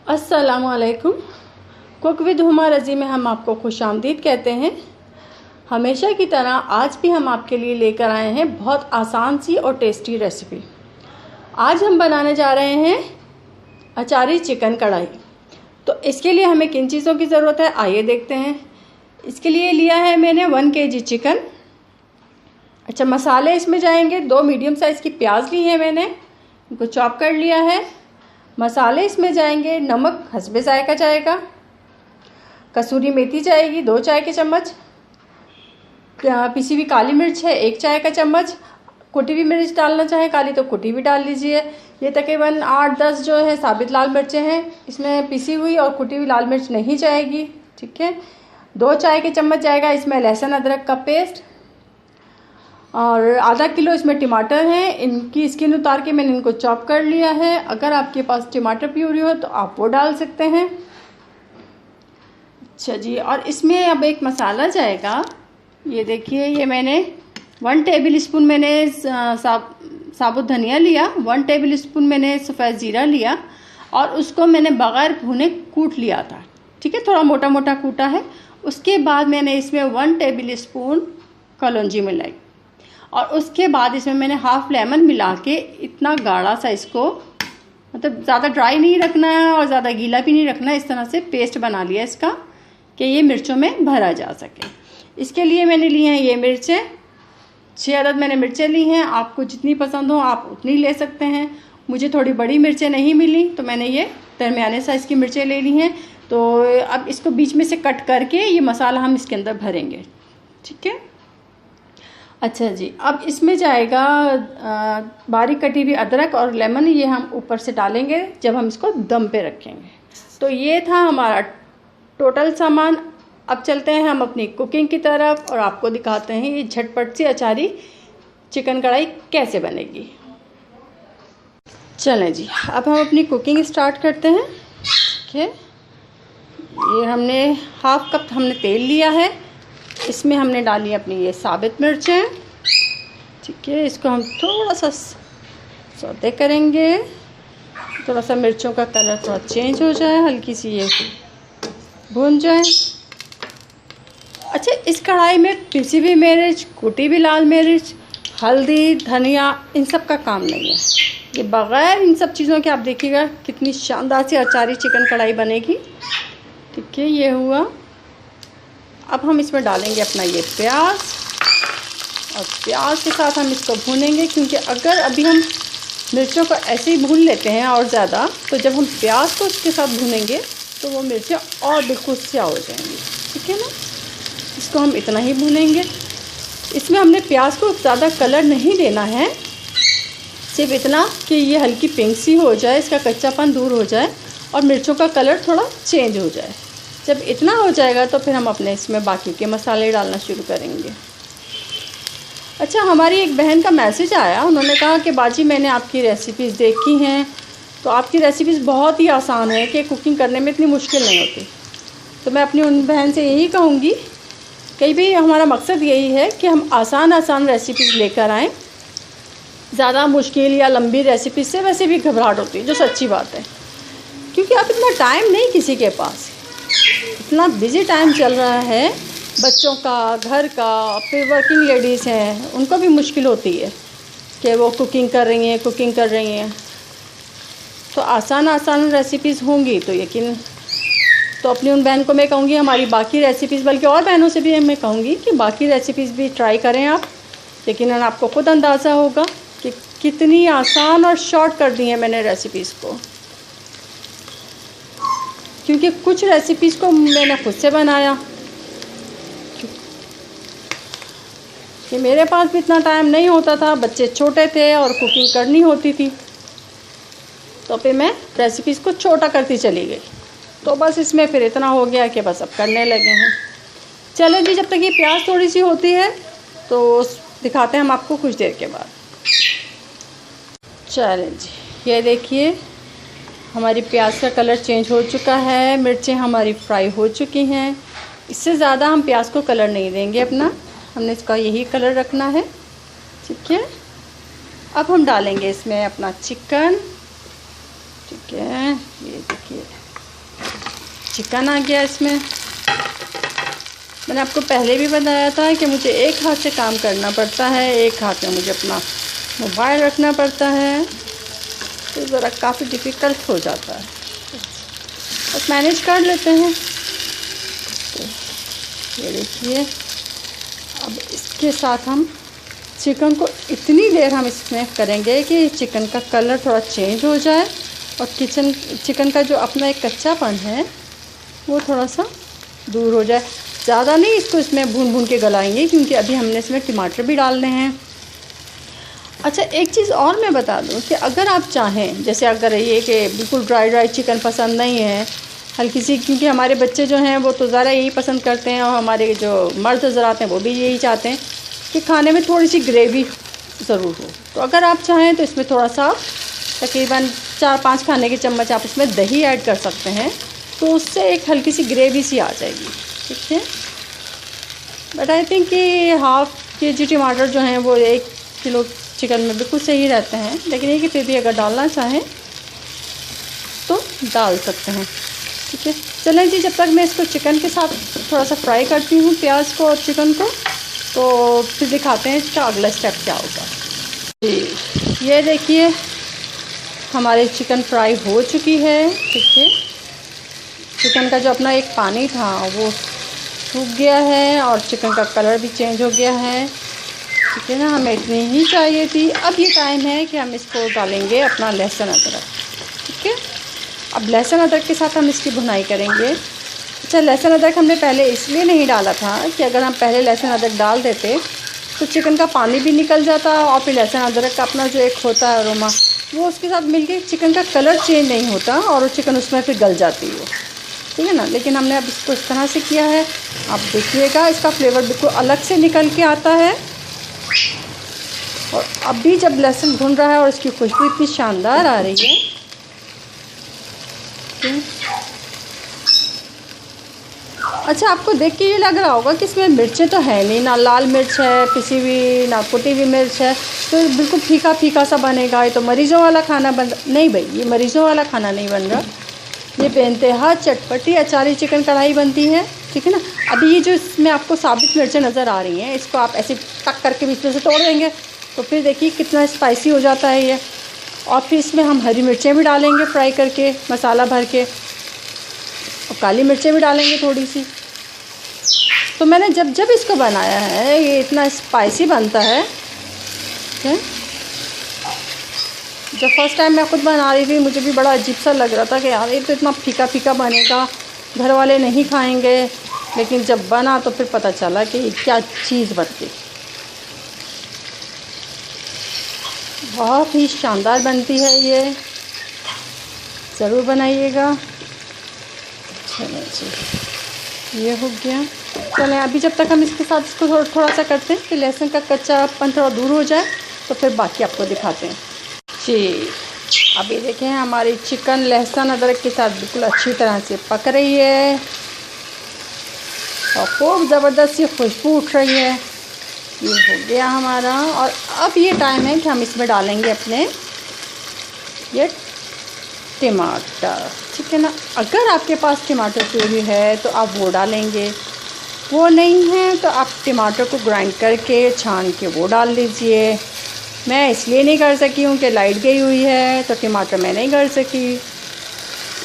अस्सलामुअलैकुम। Cook with Huma रज़ी में हम आपको खुशामदीद कहते हैं। हमेशा की तरह आज भी हम आपके लिए लेकर आए हैं बहुत आसान सी और टेस्टी रेसिपी। आज हम बनाने जा रहे हैं अचारी चिकन कढ़ाई। तो इसके लिए हमें किन चीज़ों की ज़रूरत है आइए देखते हैं। इसके लिए लिया है मैंने 1 kg चिकन। अच्छा, मसाले इसमें जाएंगे। 2 मीडियम साइज़ की प्याज ली है मैंने, इनको चॉप कर लिया है। मसाले इसमें जाएंगे, नमक हस्बे जायका जाएगा, कसूरी मेथी जाएगी 2 चाय के चम्मच, पिसी हुई काली मिर्च है 1 चाय का चम्मच। कुटी हुई मिर्च डालना चाहे काली तो कुटी भी डाल लीजिए। ये तकरीबन 8-10 जो है साबित लाल मिर्चें हैं, इसमें पिसी हुई और कुटी हुई लाल मिर्च नहीं जाएगी। ठीक है, 2 चाय के चम्मच जाएगा इसमें लहसुन अदरक का पेस्ट, और आधा किलो इसमें टमाटर हैं। इनकी स्किन उतार के मैंने इनको चॉप कर लिया है। अगर आपके पास टमाटर प्यूरी हो तो आप वो डाल सकते हैं। अच्छा जी, और इसमें अब एक मसाला जाएगा। ये देखिए, ये मैंने 1 टेबल स्पून मैंने साबुत धनिया लिया, 1 टेबल स्पून मैंने सफ़ेद ज़ीरा लिया और उसको मैंने बग़ैर भुने कूट लिया था। ठीक है, थोड़ा मोटा मोटा कूटा है। उसके बाद मैंने इसमें 1 टेबल स्पून कलौंजी मिलाई और उसके बाद इसमें मैंने हाफ़ लेमन मिला के इतना गाढ़ा सा इसको, मतलब ज़्यादा ड्राई नहीं रखना है और ज़्यादा गीला भी नहीं रखना है, इस तरह से पेस्ट बना लिया इसका कि ये मिर्चों में भरा जा सके। इसके लिए मैंने ली हैं ये मिर्चें, 6 अदद मैंने मिर्चें ली हैं। आपको जितनी पसंद हो आप उतनी ले सकते हैं। मुझे थोड़ी बड़ी मिर्चें नहीं मिली तो मैंने ये दरमियाने साइज़ की मिर्चें ले ली हैं। तो अब इसको बीच में से कट करके ये मसाला हम इसके अंदर भरेंगे। ठीक है, अच्छा जी, अब इसमें जाएगा बारीक कटी हुई अदरक और लेमन, ये हम ऊपर से डालेंगे जब हम इसको दम पे रखेंगे। तो ये था हमारा टोटल सामान। अब चलते हैं हम अपनी कुकिंग की तरफ और आपको दिखाते हैं ये झटपट सी अचारी चिकन कढ़ाई कैसे बनेगी। चलें जी, अब हम अपनी कुकिंग स्टार्ट करते हैं। ठीक है, ये हमने हाफ़ कप हमने तेल लिया है, इसमें हमने डाली अपनी ये साबित मिर्चें। ठीक है, इसको हम थोड़ा सा सौते करेंगे, थोड़ा सा मिर्चों का कलर थोड़ा चेंज हो जाए, हल्की सी ये भून जाए। अच्छा, इस कढ़ाई में पिसी हुई मिर्च, कुटी हुई लाल मिर्च, हल्दी, धनिया, इन सब का काम नहीं है। ये बग़ैर इन सब चीज़ों के आप देखिएगा कितनी शानदार सी अचारी चिकन कढ़ाई बनेगी। ठीक है, ये हुआ। अब हम इसमें डालेंगे अपना ये प्याज और प्याज के साथ हम इसको भूनेंगे, क्योंकि अगर अभी हम मिर्चों को ऐसे ही भून लेते हैं और ज़्यादा, तो जब हम प्याज को उसके साथ भूनेंगे तो वो मिर्चें और बिल्कुल स्या हो जाएंगी। ठीक है ना, इसको हम इतना ही भूनेंगे। इसमें हमने प्याज को ज़्यादा कलर नहीं देना है, सिर्फ इतना कि ये हल्की पिंक सी हो जाए, इसका कच्चापन दूर हो जाए और मिर्चों का कलर थोड़ा चेंज हो जाए। जब इतना हो जाएगा तो फिर हम अपने इसमें बाकी के मसाले डालना शुरू करेंगे। अच्छा, हमारी एक बहन का मैसेज आया, उन्होंने कहा कि बाजी मैंने आपकी रेसिपीज़ देखी हैं, तो आपकी रेसिपीज़ बहुत ही आसान है कि कुकिंग करने में इतनी मुश्किल नहीं होती। तो मैं अपनी उन बहन से यही कहूँगी कि भी हमारा मकसद यही है कि हम आसान रेसिपीज़ लेकर आएँ। ज़्यादा मुश्किल या लंबी रेसिपीज़ से वैसे भी घबराहट होती है, जो सच्ची बात है, क्योंकि अब इतना टाइम नहीं किसी के पास, इतना बिज़ी टाइम चल रहा है, बच्चों का, घर का, फिर वर्किंग लेडीज़ हैं, उनको भी मुश्किल होती है कि वो कुकिंग कर रही हैं। तो आसान रेसिपीज़ होंगी तो यकीन, तो अपनी उन बहन को मैं कहूँगी हमारी बाकी रेसिपीज़, बल्कि और बहनों से भी मैं कहूँगी कि बाकी रेसिपीज़ भी ट्राई करें आप, लेकिन आपको खुद अंदाज़ा होगा कि कितनी आसान और शॉर्ट कर दी है मैंने रेसिपीज़ को। क्योंकि कुछ रेसिपीज़ को मैंने खुद से बनाया, कि मेरे पास भी इतना टाइम नहीं होता था, बच्चे छोटे थे और कुकिंग करनी होती थी, तो फिर मैं रेसिपीज़ को छोटा करती चली गई। तो बस इसमें फिर इतना हो गया कि बस अब करने लगे हैं। चलो जी, जब तक ये प्याज थोड़ी सी होती है तो दिखाते हैं हम आपको कुछ देर के बाद। चलें जी, ये देखिए हमारी प्याज का कलर चेंज हो चुका है, मिर्चें हमारी फ्राई हो चुकी हैं। इससे ज़्यादा हम प्याज को कलर नहीं देंगे अपना, हमने इसका यही कलर रखना है। ठीक है, अब हम डालेंगे इसमें अपना चिकन। ठीक है, ये देखिए चिकन आ गया इसमें। मैंने आपको पहले भी बताया था कि मुझे एक हाथ से काम करना पड़ता है, एक हाथ में मुझे अपना मोबाइल रखना पड़ता है, तो ज़रा काफ़ी डिफ़िकल्ट हो जाता है, बस मैनेज कर लेते हैं। तो ये देखिए, अब इसके साथ हम चिकन को इतनी देर हम इसमें करेंगे कि चिकन का कलर थोड़ा चेंज हो जाए और चिकन का जो अपना एक कच्चापन है वो थोड़ा सा दूर हो जाए। ज़्यादा नहीं इसको इसमें भून भून के गलाएंगे, क्योंकि अभी हमने इसमें टमाटर भी डालने हैं। अच्छा, एक चीज़ और मैं बता दूं कि अगर आप चाहें, जैसे अगर ये कि बिल्कुल ड्राई चिकन पसंद नहीं है, हल्की सी, क्योंकि हमारे बच्चे जो हैं वो तो ज़रा यही पसंद करते हैं और हमारे जो मर्द हज़रात हैं वो भी यही चाहते हैं कि खाने में थोड़ी सी ग्रेवी ज़रूर हो। तो अगर आप चाहें तो इसमें थोड़ा सा तकरीबन 4-5 खाने के चम्मच आप इसमें दही ऐड कर सकते हैं, तो उससे एक हल्की सी ग्रेवी सी आ जाएगी। ठीक है, बट आई थिंक कि हाफ़ KG टमाटर जो हैं वो 1 किलो चिकन में बिल्कुल सही रहते हैं, लेकिन ये कि फिर भी अगर डालना चाहें तो डाल सकते हैं। ठीक है, चलें जी, जब तक मैं इसको चिकन के साथ थोड़ा सा फ्राई करती हूँ, प्याज को और चिकन को, तो फिर दिखाते हैं इसका अगला स्टेप क्या होगा। जी, ये देखिए हमारे चिकन फ्राई हो चुकी है। ठीक है, चिकन का जो अपना एक पानी था वो सूख गया है और चिकन का कलर भी चेंज हो गया है। ठीक है ना, हमें इतनी ही चाहिए थी। अब ये टाइम है कि हम इसको डालेंगे अपना लहसुन अदरक। ठीक है, अब लहसुन अदरक के साथ हम इसकी भुनाई करेंगे। अच्छा, लहसुन अदरक हमने पहले इसलिए नहीं डाला था कि अगर हम पहले लहसुन अदरक डाल देते तो चिकन का पानी भी निकल जाता और फिर लहसुन अदरक का अपना जो एक होता है अरोमा, वो उसके साथ मिलके चिकन का कलर चेंज नहीं होता और वो चिकन उसमें फिर गल जाती है। ठीक है ना, लेकिन हमने अब इसको इस तरह से किया है। आप देखिएगा इसका फ्लेवर बिल्कुल अलग से निकल के आता है। और अभी जब लहसुन भुन रहा है और इसकी खुशबू इतनी शानदार आ रही है। अच्छा, आपको देख के ये लग रहा होगा कि इसमें मिर्चें तो है नहीं, ना लाल मिर्च है पिसी हुई, ना कुटी हुई मिर्च है, तो बिल्कुल फीका फीका सा बनेगा। ये तो मरीज़ों वाला खाना बन नहीं भाई, ये मरीज़ों वाला खाना नहीं बन रहा, ये बेइंतहा चटपटी अचारी चिकन कढ़ाई बनती है। ठीक है ना, अभी ये जो इसमें आपको साबित मिर्चें नज़र आ रही हैं, इसको आप ऐसे टक करके बीच में से तोड़ देंगे तो फिर देखिए कितना स्पाइसी हो जाता है ये। और फिर इसमें हम हरी मिर्चें भी डालेंगे फ्राई करके मसाला भर के, और काली मिर्चें भी डालेंगे थोड़ी सी। तो मैंने जब इसको बनाया है ये इतना स्पाइसी बनता है। जब फर्स्ट टाइम मैं खुद बना रही थी मुझे भी बड़ा अजीब सा लग रहा था कि यार ये तो इतना फीका फीका बनेगा, घर वाले नहीं खाएंगे, लेकिन जब बना तो फिर पता चला कि क्या चीज़ बनती। बहुत ही शानदार बनती है ये, ज़रूर बनाइएगा। चलिए जी, ये हो गया। चलें, अभी जब तक हम इसके साथ इसको थोड़ा सा करते हैं कि लहसुन का कच्चापन थोड़ा दूर हो जाए, तो फिर बाकी आपको दिखाते हैं जी। अभी देखें हमारी चिकन लहसुन अदरक के साथ बिल्कुल अच्छी तरह से पक रही है और खूब ज़बरदस्त सी खुशबू उठ रही है। ये हो गया हमारा, और अब ये टाइम है कि हम इसमें डालेंगे अपने ये टमाटर। ठीक है ना, अगर आपके पास टमाटर प्यूरी है तो आप वो डालेंगे, वो नहीं है तो आप टमाटर को ग्राइंड करके छान के वो डाल लीजिए। मैं इसलिए नहीं कर सकी हूँ कि लाइट गई हुई है तो टमाटर मैं नहीं कर सकी,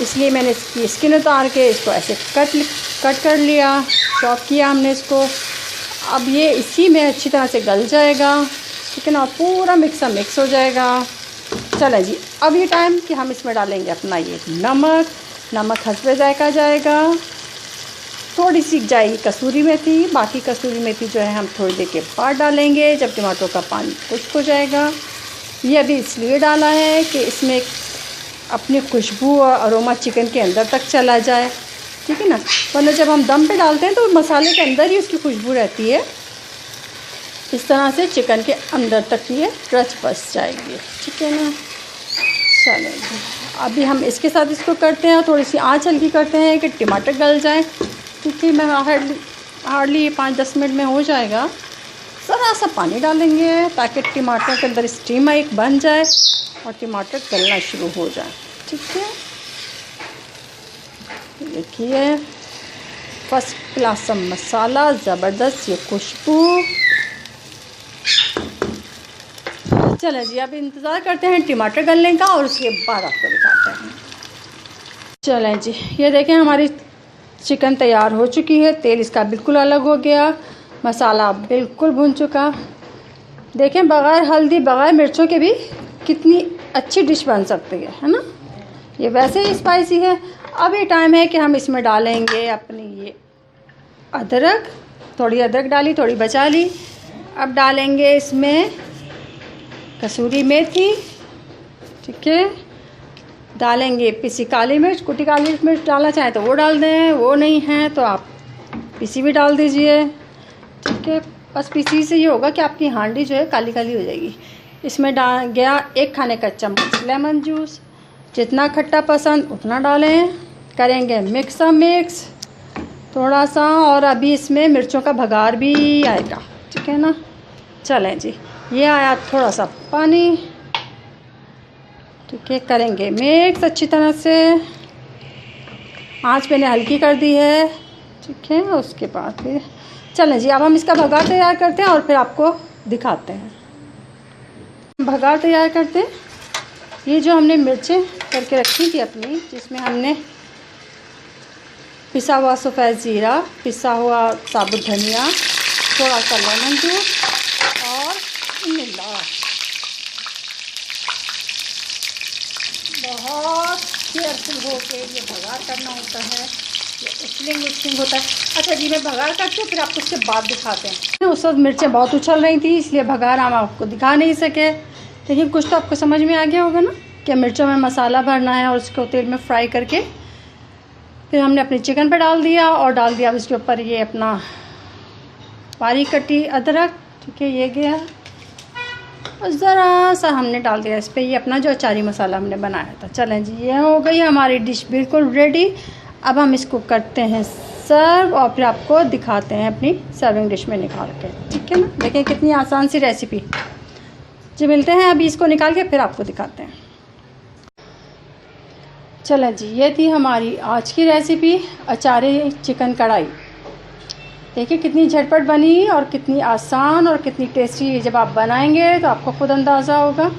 इसलिए मैंने इसकी स्किन उतार के इसको ऐसे कट कर लिया, चॉप किया हमने इसको। अब ये इसी में अच्छी तरह से गल जाएगा। ठीक है ना, पूरा मिक्स हो जाएगा। चलें जी, अब ये टाइम कि हम इसमें डालेंगे अपना ये नमक हस्बे जायका जाएगा। थोड़ी सी जाएगी कसूरी मेथी, बाकी कसूरी मेथी जो है हम थोड़ी देर के बाद डालेंगे जब टमाटरों का पानी खुश्क हो जाएगा। ये अभी इसलिए डाला है कि इसमें अपनी खुशबू और अरोमा चिकन के अंदर तक चला जाए। ठीक है ना, वरना जब हम दम पे डालते हैं तो मसाले के अंदर ही उसकी खुशबू रहती है, इस तरह से चिकन के अंदर तक ये रच बस जाएगी। ठीक है ना, चलें जी, अभी हम इसके साथ इसको करते हैं और थोड़ी सी आँच हल्की करते हैं कि टमाटर गल जाए, क्योंकि मैं हार्डली 5-10 मिनट में हो जाएगा। ज़रा सा पानी डालेंगे ताकि टमाटर के अंदर स्टीम एक बन जाए और टमाटर गलना शुरू हो जाए। ठीक है, देखिए फर्स्ट क्लास सा मसाला, ज़बरदस्त ये खुशबू। चलें जी, अब इंतज़ार करते हैं टमाटर गलने का और उसके बाद आपको दिखाते हैं। चलें जी, ये देखें हमारी चिकन तैयार हो चुकी है। तेल इसका बिल्कुल अलग हो गया, मसाला बिल्कुल भुन चुका। देखें बग़ैर हल्दी बग़ैर मिर्चों के भी कितनी अच्छी डिश बन सकती है ना। ये वैसे ही स्पाइसी है। अब ये टाइम है कि हम इसमें डालेंगे अपनी ये अदरक। थोड़ी अदरक डाली, थोड़ी बचा ली। अब डालेंगे इसमें कसूरी मेथी, ठीक है। डालेंगे पिसी काली मिर्च, कुटी काली मिर्च डालना चाहें तो वो डाल दें, वो नहीं है तो आप पिसी भी डाल दीजिए, ठीक है। बस पिसी से ये होगा कि आपकी हांडी जो है काली काली हो जाएगी। इसमें डाल गया 1 खाने का चम्मच लेमन जूस। जितना खट्टा पसंद उतना डालें। करेंगे मिक्स थोड़ा सा, और अभी इसमें मिर्चों का भगार भी आएगा, ठीक है ना। चलें जी, ये आया थोड़ा सा पानी, ठीक है। करेंगे मिक्स अच्छी तरह से। आँच मैंने हल्की कर दी है, ठीक है। उसके बाद फिर चलें जी, अब हम इसका भगार तैयार करते हैं और फिर आपको दिखाते हैं। भगार तैयार करते हैं। ये जो हमने मिर्चें करके रखी थी अपनी, जिसमें हमने पिसा हुआ सफ़ेद ज़ीरा, पिसा हुआ साबुत धनिया, थोड़ा सा लेमन जूस और मिला, बहुत केयरफुल होके ये भगार करना होता है। ये उछलिंग होता है। अच्छा जी, मैं भगार करती हूँ, फिर आपको उसके बाद दिखाते हैं। उस वक्त मिर्चें बहुत उछल रही थी, इसलिए भगार हम आपको दिखा नहीं सके। लेकिन कुछ तो आपको समझ में आ गया होगा ना कि मिर्चों में मसाला भरना है और उसको तेल में फ्राई करके फिर हमने अपने चिकन पे डाल दिया और डाल दिया उसके ऊपर ये अपना बारीक कटी अदरक, ठीक है। ये गया और ज़रा सा हमने डाल दिया इस पर ये अपना जो अचारी मसाला हमने बनाया था। चलें जी, ये हो गई हमारी डिश बिल्कुल रेडी। अब हम इसको करते हैं सर्व और फिर आपको दिखाते हैं अपनी सर्विंग डिश में निकाल के, ठीक है ना। देखें कितनी आसान सी रेसिपी जी। मिलते हैं अभी इसको निकाल के फिर आपको दिखाते हैं। चलें जी, ये थी हमारी आज की रेसिपी अचारी चिकन कढ़ाई। देखिए कितनी झटपट बनी और कितनी आसान और कितनी टेस्टी। जब आप बनाएंगे तो आपको खुद अंदाज़ा होगा।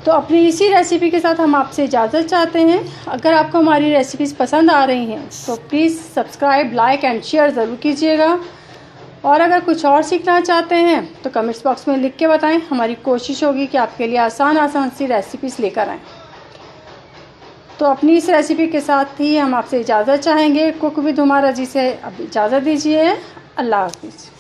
तो अपनी इसी रेसिपी के साथ हम आपसे इजाज़त चाहते हैं। अगर आपको हमारी रेसिपीज़ पसंद आ रही हैं तो please subscribe, like and share ज़रूर कीजिएगा। और अगर कुछ और सीखना चाहते हैं तो कमेंट्स बॉक्स में लिख के बताएं। हमारी कोशिश होगी कि आपके लिए आसान सी रेसिपीज़ लेकर आएँ। तो अपनी इस रेसिपी के साथ ही हम आपसे इजाज़त चाहेंगे। कुक विद हुमा रज़ी से अब इजाज़त दीजिए। अल्लाह हाफ़िज़।